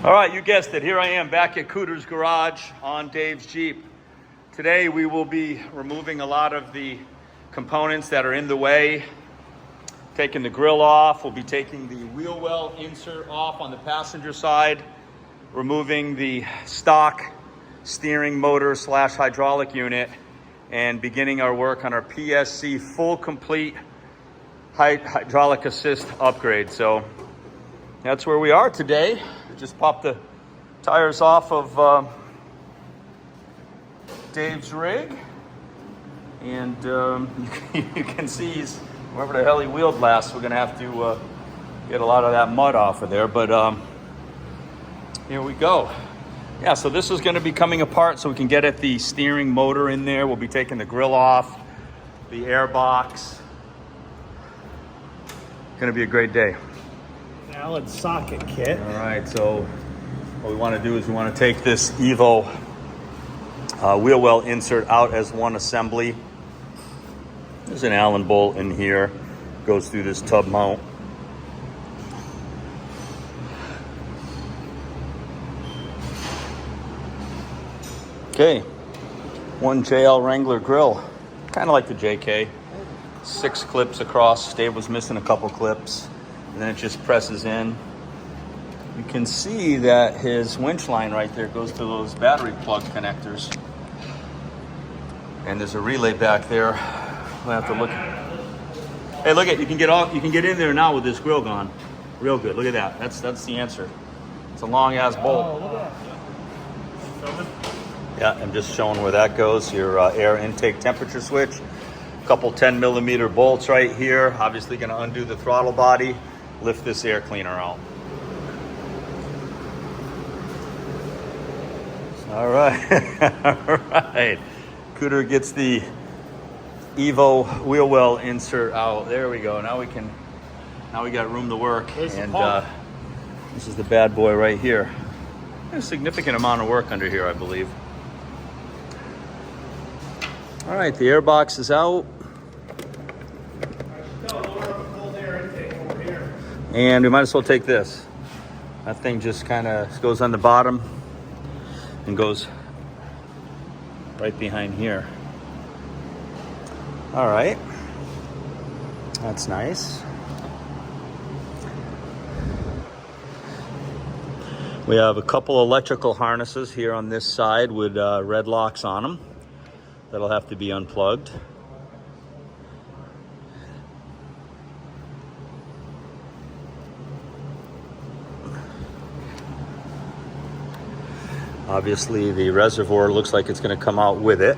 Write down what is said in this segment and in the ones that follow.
All right, you guessed it. Here I am back at Cooter's Garage on Dave's Jeep. Today we will be removing a lot of the components that are in the way, taking the grill off. We'll be taking the wheel well insert off on the passenger side, removing the stock steering motor / hydraulic unit, and beginning our work on our PSC full complete hydraulic assist upgrade. So that's where we are today. Just popped the tires off of Dave's rig, and you can see he's, wherever the hell he wheeled last, we're gonna have to get a lot of that mud off of there, but here we go. Yeah, so this is gonna be coming apart so we can get at the steering motor in there. We'll be taking the grill off, the air box. Gonna be a great day. Allen socket kit. All right, so what we want to do is we want to take this Evo wheel well insert out as one assembly. There's an Allen bolt in here, goes through this tub mount. Okay, one JL Wrangler grill, kind of like the JK. 6 clips across. Dave was missing a couple clips. And then it just presses in. You can see that his winch line right there goes to those battery plug connectors. And there's a relay back there. We'll have to look. Hey, look at, you can get in there now with this grill gone. Real good. Look at that. That's the answer. It's a long ass bolt. Oh, look at that. Yeah, I'm just showing where that goes. Your air intake temperature switch. A couple 10mm bolts right here. Obviously going to undo the throttle body. Lift this air cleaner out. All right. All right. Cooter gets the Evo wheel well insert out. There we go. Now we got room to work. And this is the bad boy right here. There's a significant amount of work under here, I believe. All right, the air box is out. And we might as well take this. That thing just kind of goes on the bottom and goes right behind here. All right, that's nice. We have a couple electrical harnesses here on this side with red locks on them. That'll have to be unplugged. Obviously, the reservoir looks like it's going to come out with it.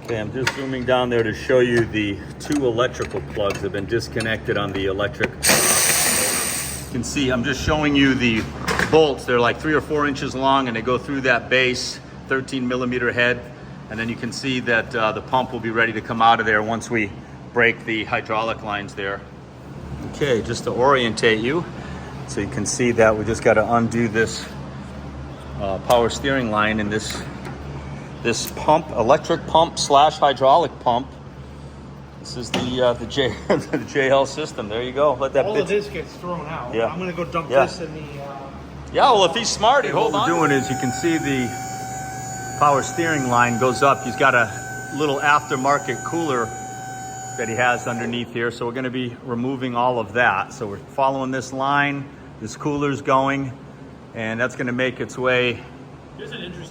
Okay, I'm just zooming down there to show you the 2 electrical plugs have been disconnected on the electric. You can see, I'm just showing you the bolts. They're like 3 or 4 inches long, and they go through that base, 13mm head. And then you can see that the pump will be ready to come out of there once we break the hydraulic lines there. Okay, just to orientate you, so you can see that we just got to undo this power steering line in this pump, electric pump / hydraulic pump. This is the JL system. There you go. Let that all of this gets thrown out. Yeah. I'm gonna go dump this in the. Yeah. Well, if he's smart, he hold on. What we're doing is, you can see the power steering line goes up. He's got a little aftermarket cooler that he has underneath here. So we're going to be removing all of that. So we're following this line. This cooler's going. And that's going to make its way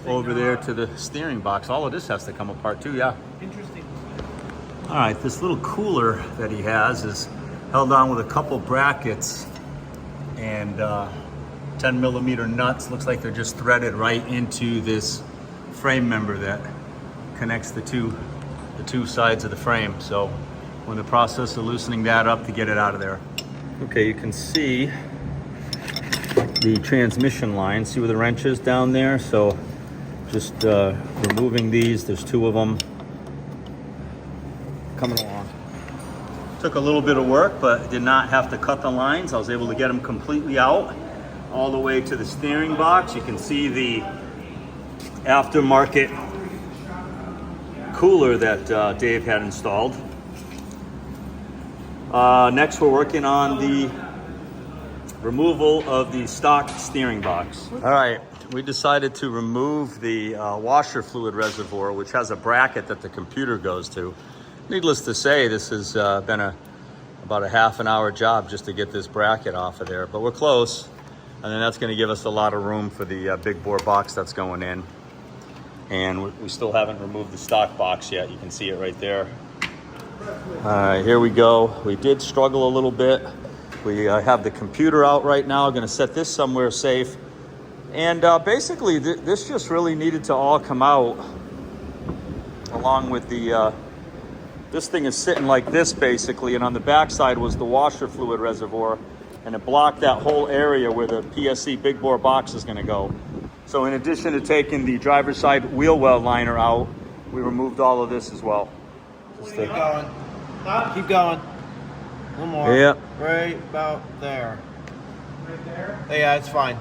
over there to the steering box. All of this has to come apart too, yeah. Interesting. All right, this little cooler that he has is held on with a couple brackets and 10mm nuts. Looks like they're just threaded right into this frame member that connects the two sides of the frame. So we're in the process of loosening that up to get it out of there. Okay, you can see the transmission line. See where the wrench is down there? So just removing these. There's 2 of them coming along. Took a little bit of work, but did not have to cut the lines. I was able to get them completely out all the way to the steering box. You can see the aftermarket cooler that Dave had installed. Next, we're working on the removal of the stock steering box. All right, we decided to remove the washer fluid reservoir, which has a bracket that the computer goes to. Needless to say, this has been about a half an hour job just to get this bracket off of there, but we're close. And then that's gonna give us a lot of room for the big bore box that's going in. And we still haven't removed the stock box yet. You can see it right there. All right, here we go. We did struggle a little bit. We have the computer out right now. Gonna set this somewhere safe. And basically, this just really needed to all come out along with the, this thing is sitting like this basically, and on the back side was the washer fluid reservoir, and it blocked that whole area where the PSC big bore box is gonna go. So in addition to taking the driver's side wheel well liner out, we removed all of this as well. Keep going. Keep going. One more. Yep. Right about there. Right there. Yeah, it's fine.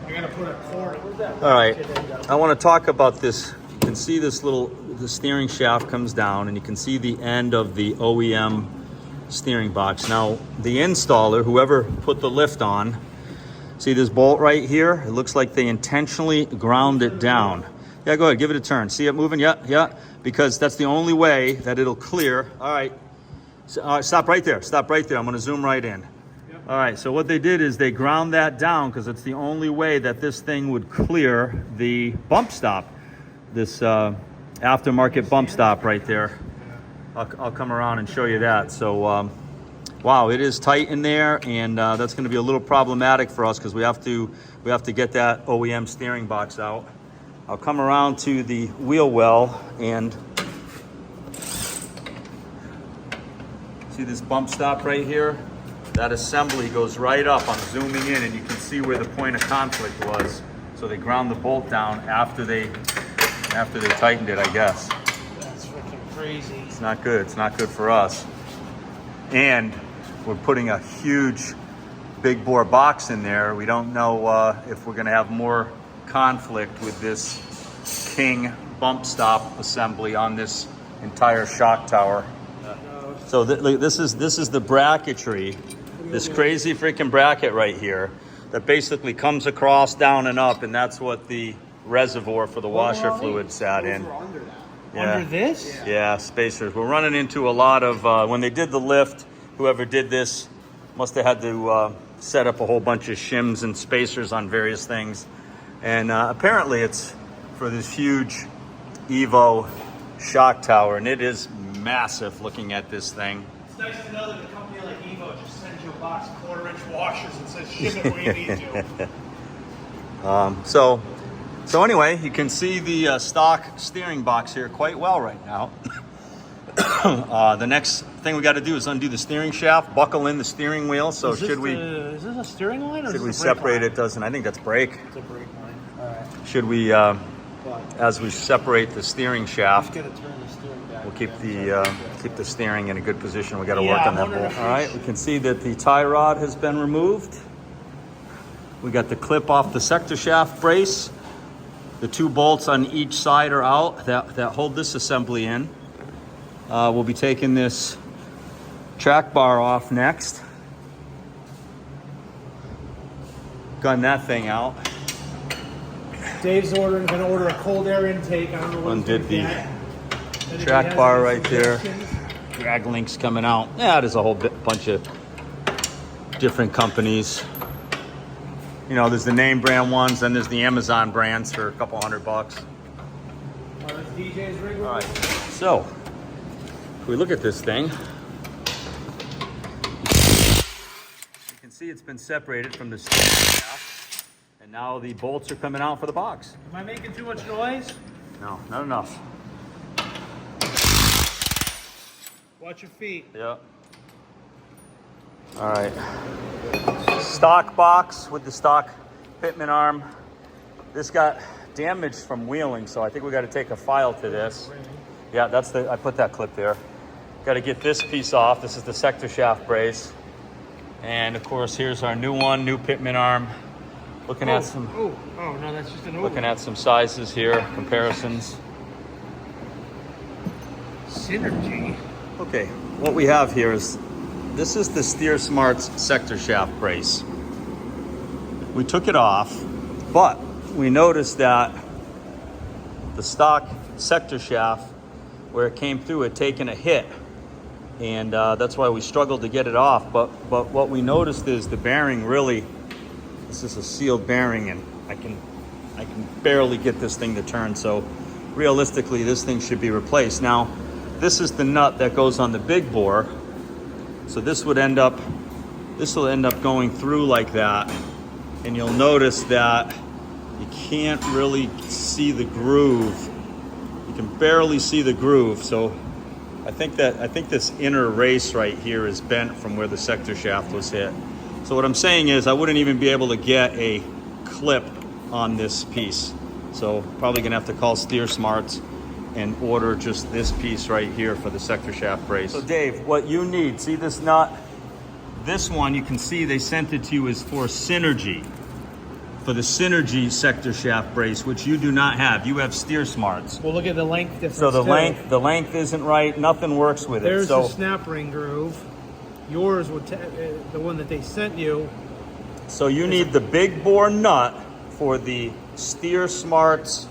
I gotta put a cord. Where's that? All right, I want to talk about this. You can see this the steering shaft comes down, and you can see the end of the OEM steering box. Now, the installer, whoever put the lift on, see this bolt right here? It looks like they intentionally ground it down. Yeah, go ahead, give it a turn. See it moving? Yeah, because that's the only way that it'll clear. All right, so, stop right there. Stop right there. I'm gonna zoom right in. All right, so what they did is they ground that down because it's the only way that this thing would clear the bump stop, this aftermarket bump stop right there. I'll come around and show you that. So, wow, it is tight in there, and that's going to be a little problematic for us because we have to get that OEM steering box out. I'll come around to the wheel well and see this bump stop right here. That assembly goes right up. I'm zooming in, and you can see where the point of conflict was. So they ground the bolt down after they tightened it, I guess. That's freaking crazy. It's not good. It's not good for us. And we're putting a huge big bore box in there. We don't know if we're going to have more conflict with this King bump stop assembly on this entire shock tower. So this is the bracketry, this crazy freaking bracket right here that basically comes across, down and up, and that's what the reservoir for the washer fluid sat in. Under that. Yeah. Under this? Yeah, spacers. We're running into a lot of, when they did the lift, whoever did this must have had to set up a whole bunch of shims and spacers on various things. And apparently it's for this huge Evo shock tower, and it is massive looking at this thing. It's nice to know that a company like Evo just sends you a box of 1/4-inch washers and says ship it where you need to. So anyway, you can see the stock steering box here quite well right now. The next thing we got to do is undo the steering shaft, buckle in the steering wheel. So is this a steering line or should we is this a brake separate line? it? Doesn't, I think that's brake. It's a brake line. All right. Should we, as we separate the steering shaft, Just gotta turn the steering back. we'll keep the steering in a good position. We got to Yeah, work on I'm that wondering bolt. if All right, we can see that the tie rod has been removed. We got the clip off the sector shaft brace. The 2 bolts on each side are out that hold this assembly in. We'll be taking this track bar off next. Gun that thing out. Dave's gonna order a cold air intake. I don't know what Undid it's the gonna get. Anybody track has bar any right there. suggestions? Drag links coming out. Yeah, there's a whole bunch of different companies. You know, there's the name brand ones, then there's the Amazon brands for a couple $100. Oh, that's DJ's rig. All right, so if we look at this thing, you can see it's been separated from the steering shaft, and now the bolts are coming out for the box. Am I making too much noise? No, not enough. Watch your feet. Yep. All right. Stock box with the stock pitman arm. This got damaged from wheeling, so I think we got to take a file to this. Yeah, I put that clip there. Got to get this piece off. This is the sector shaft brace. And of course, here's our new one, new pitman arm. Looking at some no, that's just an looking at some sizes here, comparisons. Synergy. Okay, what we have here is, this is the Steer Smarts sector shaft brace. we took it off, but we noticed that the stock sector shaft, where it came through, had taken a hit, and that's why we struggled to get it off. But what we noticed is the bearing really, this is a sealed bearing, and I can barely get this thing to turn. So realistically, this thing should be replaced. Now, this is the nut that goes on the big bore, so this will end up going through like that, and you'll notice that you can't really see the groove. You can barely see the groove. So I think this inner race right here is bent from where the sector shaft was hit. So what I'm saying is I wouldn't even be able to get a clip on this piece. So probably gonna have to call Steer Smarts and order just this piece right here for the sector shaft brace. So Dave, what you need, see this nut? This one, you can see they sent it to you is for Synergy. For the Synergy sector shaft brace, which you do not have. You have Steer Smarts. Well, look at the length difference. So the length isn't right. Nothing works with There's it. So the snap ring groove. Yours would the one that they sent you. So you need the big bore nut for the Steer Smarts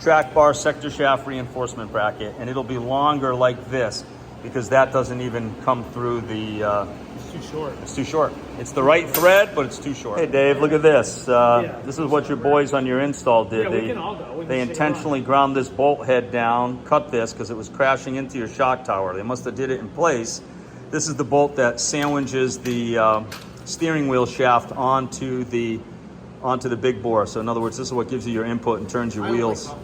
track bar sector shaft reinforcement bracket, and it'll be longer like this because that doesn't even come through the. It's too short. It's too short. It's the right thread, but it's too short. Hey Dave, look at this. This is what your boys on your install did. Yeah, we can all go. They intentionally ground this bolt head down, cut this because it was crashing into your shock tower. They must have did it in place. This is the bolt that sandwiches the steering wheel shaft onto the big bore. So in other words, this is what gives you your input and turns your wheels.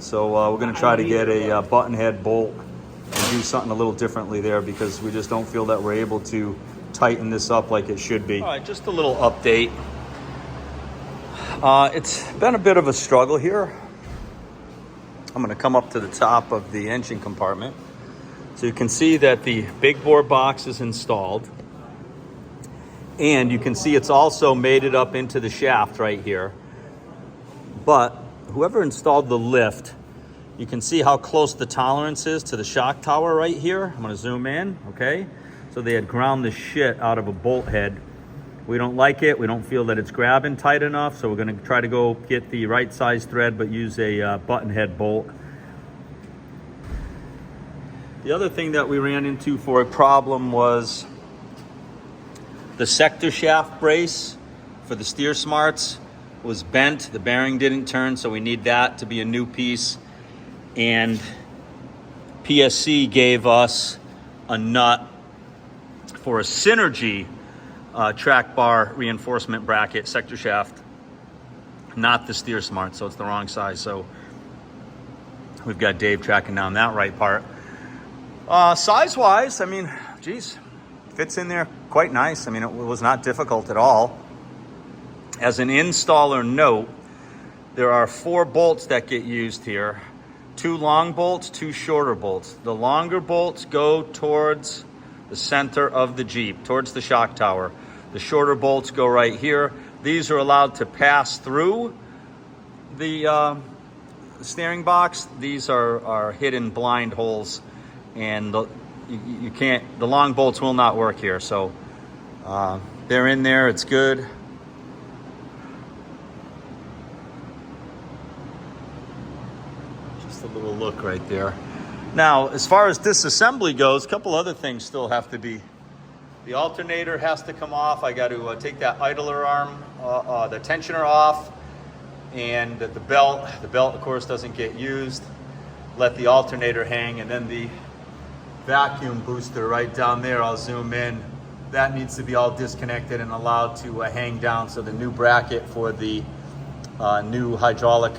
So we're going to try to get a button head bolt and do something a little differently there because we just don't feel that we're able to tighten this up like it should be. All right, just a little update. It's been a bit of a struggle here. I'm going to come up to the top of the engine compartment. So you can see that the big bore box is installed. And you can see it's also made it up into the shaft right here. But whoever installed the lift, you can see how close the tolerance is to the shock tower right here. I'm going to zoom in, okay? So they had ground the shit out of a bolt head. We don't like it. We don't feel that it's grabbing tight enough. So we're going to try to go get the right size thread, but use a button head bolt. The other thing that we ran into for a problem was the sector shaft brace for the Steer Smarts was bent. The bearing didn't turn, so we need that to be a new piece. And PSC gave us a nut for a Synergy track bar reinforcement bracket sector shaft, not the Steer Smart, so it's the wrong size. So we've got Dave tracking down that right part. Size-wise, I mean, geez, fits in there quite nice. I mean, it was not difficult at all. As an installer note, there are 4 bolts that get used here. 2 long bolts, 2 shorter bolts. The longer bolts go towards the center of the Jeep, towards the shock tower. The shorter bolts go right here. These are allowed to pass through the steering box. These are hidden blind holes, and you can't, the long bolts will not work here. So they're in there, it's good. Just a little look right there. Now, as far as disassembly goes, a couple other things still have to be. The alternator has to come off. I got to take that idler arm, the tensioner off, and the belt. The belt, of course, doesn't get used. Let the alternator hang, and then the vacuum booster right down there, I'll zoom in. That needs to be all disconnected and allowed to hang down so the new bracket for the new hydraulic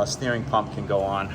steering pump can go on.